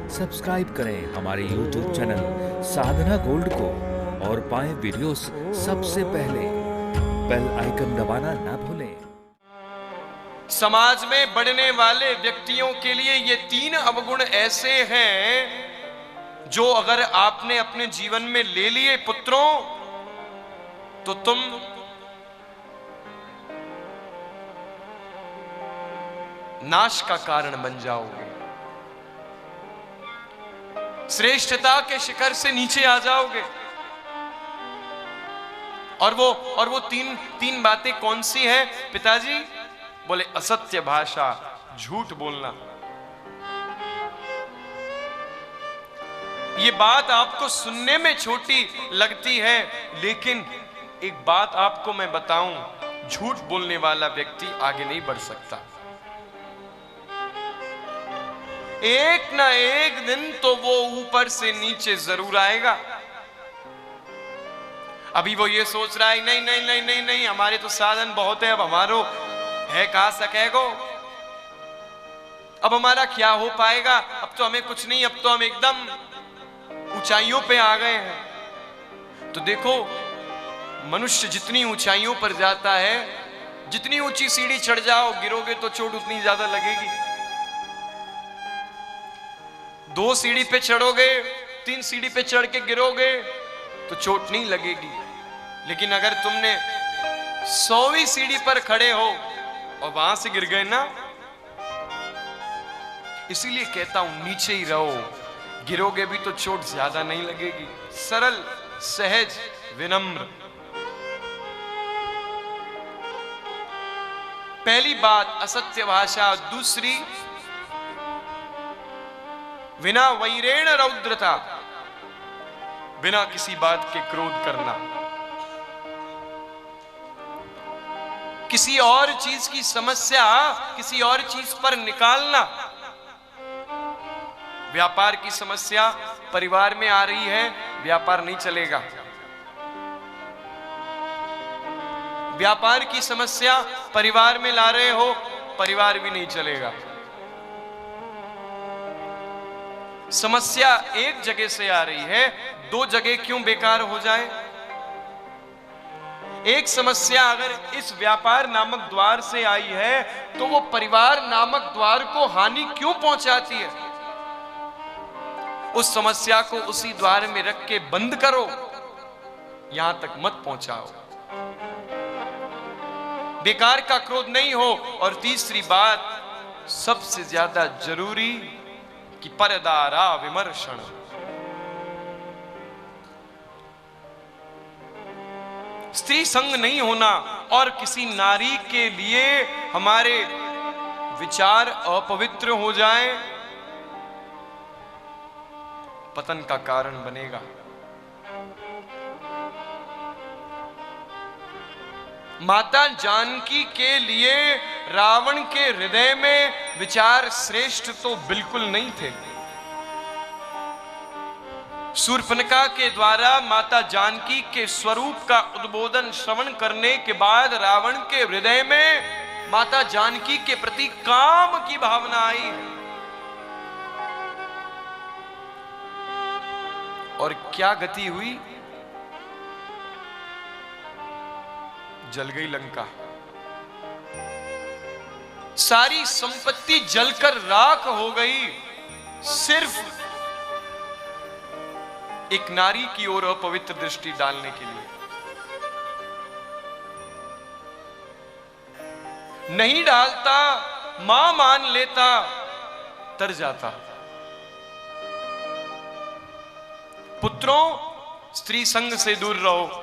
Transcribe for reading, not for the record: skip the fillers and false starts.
Subscribe करें हमारे YouTube channel साधना gold को और पाएं वीडियोस सबसे पहले। बेल आइकन दबाना ना भूलें। समाज में बढ़ने वाले व्यक्तियों के लिए ये 3 अवगुण ऐसे हैं जो अगर आपने अपने जीवन में ले लिए पुत्रों, तो तुम नाश का कारण बन जाओगे, श्रेष्ठता के शिखर से नीचे आ जाओगे। और वो तीन बातें कौन सी हैं पिताजी? बोले असत्य भाषा, झूठ बोलना। ये बात आपको सुनने में छोटी लगती है, लेकिन एक बात आपको मैं बताऊं, झूठ बोलने वाला व्यक्ति आगे नहीं बढ़ सकता। एक ना एक दिन तो वो ऊपर से नीचे जरूर आएगा। अभी वो ये सोच रहा है नहीं नहीं नहीं नहीं नहीं, हमारे तो साधन बहुत है, अब हमारो है कहां सकेगो, अब हमारा क्या हो पाएगा, अब तो हमें कुछ नहीं, अब तो हम एकदम ऊंचाइयों पे आ गए हैं। तो देखो, मनुष्य जितनी ऊंचाइयों पर जाता है, जितनी ऊंची सीढ़ी चढ़ जाओ, गिरोगे तो चोट उतनी ज्यादा लगेगी। 2 सीढ़ी पे चढ़ोगे, 3 सीढ़ी पे चढ़ के गिरोगे तो चोट नहीं लगेगी। लेकिन अगर तुमने 100वीं सीढ़ी पर खड़े हो और वहां से गिर गए ना, इसीलिए कहता हूं नीचे ही रहो, गिरोगे भी तो चोट ज्यादा नहीं लगेगी। सरल, सहज, विनम्र। पहली बात असत्य भाषा। दूसरी, विना वैरेण रौद्रता, बिना किसी बात के क्रोध करना, किसी और चीज की समस्या किसी और चीज पर निकालना। व्यापार की समस्या परिवार में आ रही है, व्यापार नहीं चलेगा। व्यापार की समस्या परिवार में ला रहे हो, परिवार भी नहीं चलेगा। समस्या एक जगह से आ रही है, 2 जगह क्यों बेकार हो जाए? एक समस्या अगर इस व्यापार नामक द्वार से आई है, तो वो परिवार नामक द्वार को हानि क्यों पहुंचाती है? उस समस्या को उसी द्वार में रख के बंद करो, यहां तक मत पहुंचाओ। बेकार का क्रोध नहीं हो। और तीसरी बात, सबसे ज्यादा जरूरी, कि परदारा विमर्शन। स्त्री संग नहीं होना और किसी नारी के लिए हमारे विचार अपवित्र हो जाए, पतन का कारण बनेगा। माता जानकी के लिए रावण के हृदय में विचार श्रेष्ठ तो बिल्कुल नहीं थे। शूर्पणखा के द्वारा माता जानकी के स्वरूप का उद्बोधन श्रवण करने के बाद रावण के हृदय में माता जानकी के प्रति काम की भावना आई, और क्या गति हुई? जल गई लंका, सारी संपत्ति जलकर राख हो गई, सिर्फ एक नारी की ओर अपवित्र दृष्टि डालने के लिए। नहीं डालता, मां मान लेता, तर जाता। पुत्रों, स्त्री संग से दूर रहो।